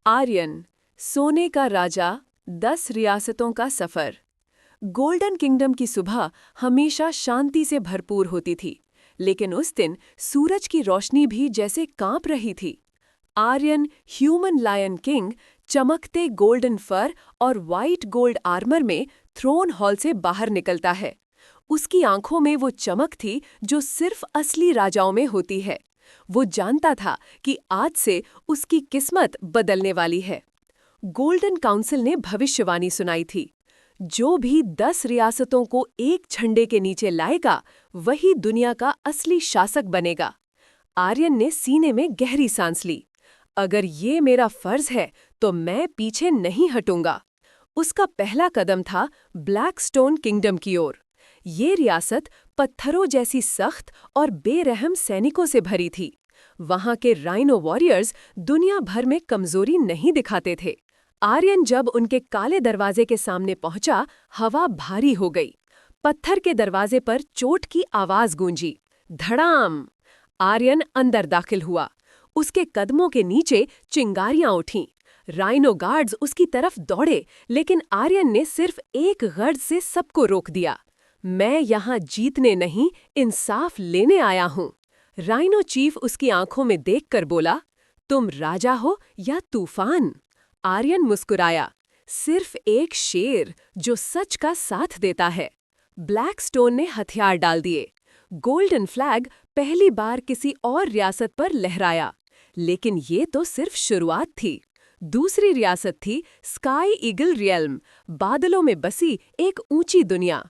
आर्यन, सोने का राजा, 10 रियासतों का सफर। गोल्डन किंगडम की सुबह हमेशा शांति से भरपूर होती थी, लेकिन उस दिन सूरज की रोशनी भी जैसे कांप रही थी। आर्यन, ह्यूमन लायन किंग, चमकते गोल्डन फर और वाइट गोल्ड आर्मर में थ्रोन हॉल से बाहर निकलता है। उसकी आंखों में वो चमक थी जो सिर्फ असली राजाओं में होती है। वो जानता था कि आज से उसकी किस्मत बदलने वाली है। गोल्डन काउंसिल ने भविष्यवाणी सुनाई थी, जो भी 10 रियासतों को एक झंडे के नीचे लाएगा, वही दुनिया का असली शासक बनेगा। आर्यन ने सीने में गहरी सांस ली। अगर ये मेरा फर्ज है, तो मैं पीछे नहीं हटूंगा। उसका पहला कदम था ब्लैकस्टोन किंगडम की ओर। ये रियासत पत्थरों जैसी सख्त और बेरहम सैनिकों से भरी थी। वहां के राइनो वॉरियर्स दुनिया भर में कमजोरी नहीं दिखाते थे। आर्यन जब उनके काले दरवाजे के सामने पहुंचा, हवा भारी हो गई। पत्थर के दरवाजे पर चोट की आवाज गूंजी। धड़ाम! आर्यन अंदर दाखिल हुआ। उसके कदमों के नीचे चिंगारियां उठीं। राइनो गार्ड्स उसकी तरफ दौड़े, लेकिन आर्यन ने सिर्फ एक गर्ज से सबको रोक दिया। मैं यहाँ जीतने नहीं, इंसाफ लेने आया हूँ। राइनो चीफ उसकी आंखों में देखकर बोला, तुम राजा हो या तूफान? आर्यन मुस्कुराया, सिर्फ एक शेर जो सच का साथ देता है। ब्लैकस्टोन ने हथियार डाल दिए। गोल्डन फ्लैग पहली बार किसी और रियासत पर लहराया, लेकिन ये तो सिर्फ शुरुआत थी। दूसरी रियासत थी स्काई ईगल रियल्म, बादलों में बसी एक ऊंची दुनिया।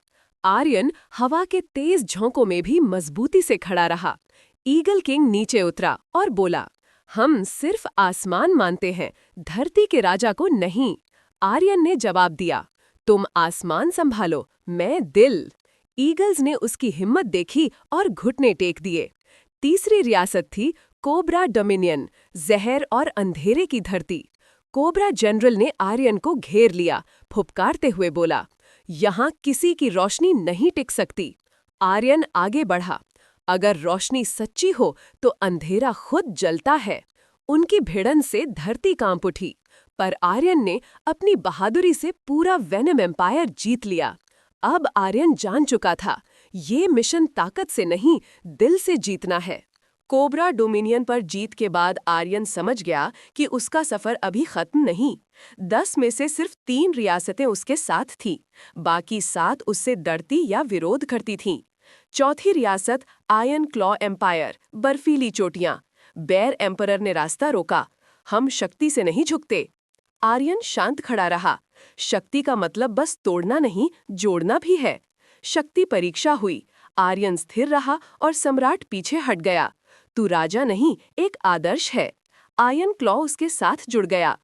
आर्यन हवा के तेज झोंकों में भी मजबूती से खड़ा रहा। ईगल किंग नीचे उतरा और बोला, हम सिर्फ आसमान मानते हैं, धरती के राजा को नहीं। आर्यन ने जवाब दिया, तुम आसमान संभालो, मैं दिल। ईगल्स ने उसकी हिम्मत देखी और घुटने टेक दिए। तीसरी रियासत थी कोबरा डोमिनियन, जहर और अंधेरे की धरती। कोबरा जनरल ने आर्यन को घेर लिया, फुफकारते हुए बोला, यहाँ किसी की रोशनी नहीं टिक सकती। आर्यन आगे बढ़ा, अगर रोशनी सच्ची हो तो अंधेरा खुद जलता है। उनकी भिड़न से धरती कांप उठी, पर आर्यन ने अपनी बहादुरी से पूरा वेनम एम्पायर जीत लिया। अब आर्यन जान चुका था, ये मिशन ताकत से नहीं, दिल से जीतना है। कोबरा डोमिनियन पर जीत के बाद आर्यन समझ गया कि उसका सफर अभी खत्म नहीं। 10 में से सिर्फ 3 रियासतें उसके साथ थीं, बाकी 7 उससे डरती या विरोध करती थीं। चौथी रियासत आयरन क्लॉ एम्पायर, बर्फीली चोटियां। बेर एम्परर ने रास्ता रोका, हम शक्ति से नहीं झुकते। आर्यन शांत खड़ा रहा। शक्ति का मतलब बस तोड़ना नहीं, जोड़ना भी है। शक्ति परीक्षा हुई। आर्यन स्थिर रहा और सम्राट पीछे हट गया। तू राजा नहीं, एक आदर्श है। आयरन क्लॉ उसके साथ जुड़ गया।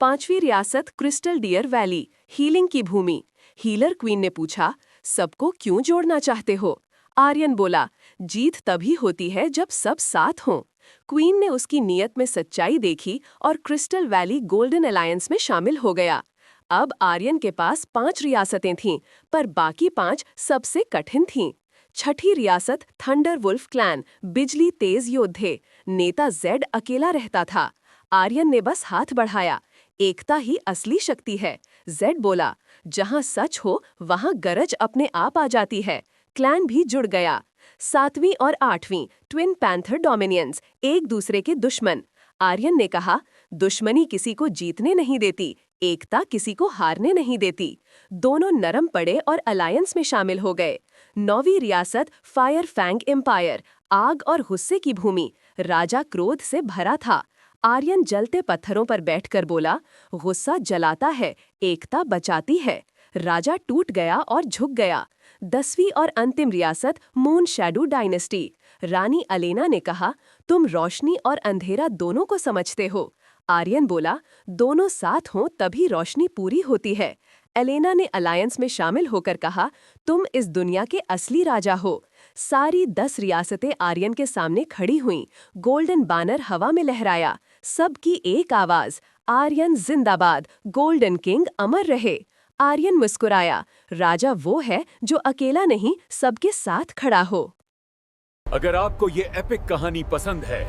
पांचवी रियासत क्रिस्टल डियर वैली, हीलिंग की भूमि। हीलर क्वीन ने पूछा, सबको क्यों जोड़ना चाहते हो? आर्यन बोला, जीत तभी होती है जब सब साथ हों। क्वीन ने उसकी नीयत में सच्चाई देखी और क्रिस्टल वैली गोल्डन अलायंस में शामिल हो गया। अब आर्यन के पास 5 रियासतें थीं, पर बाकी 5 सबसे कठिन थीं। छठी रियासत थंडर वुल्फ क्लैन, बिजली तेज योद्धे। नेता जेड अकेला रहता था। आर्यन ने बस हाथ बढ़ाया, एकता ही असली शक्ति है। जेड बोला, जहां सच हो वहां गरज अपने आप आ जाती है। क्लैन भी जुड़ गया। 7वीं और 8वीं ट्विन पैंथर डोमिनियंस, एक दूसरे के दुश्मन। आर्यन ने कहा, दुश्मनी किसी को जीतने नहीं देती, एकता किसी को हारने नहीं देती। दोनों नरम पड़े और अलायंस में शामिल हो गए। 9वीं रियासत फायर फैंग एम्पायर, आग और गुस्से की भूमि। राजा क्रोध से भरा था। आर्यन जलते पत्थरों पर बैठकर बोला, गुस्सा जलाता है, एकता बचाती है। राजा टूट गया और झुक गया। 10वीं और अंतिम रियासत मून शैडो डायनेस्टी। रानी अलेना ने कहा, तुम रोशनी और अंधेरा दोनों को समझते हो। आर्यन बोला, दोनों साथ हों तभी रोशनी पूरी होती है। एलेना ने अलायंस में शामिल होकर कहा, तुम इस दुनिया के असली राजा हो। सारी 10 रियासतें आर्यन के सामने खड़ी हुईं। गोल्डन बैनर हवा में लहराया। सबकी एक आवाज, आर्यन जिंदाबाद, गोल्डन किंग अमर रहे। आर्यन मुस्कुराया, राजा वो है जो अकेला नहीं, सबके साथ खड़ा हो। अगर आपको ये एपिक कहानी पसंद है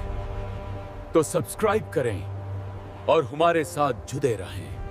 तो सब्सक्राइब करें और हमारे साथ जुड़े रहें।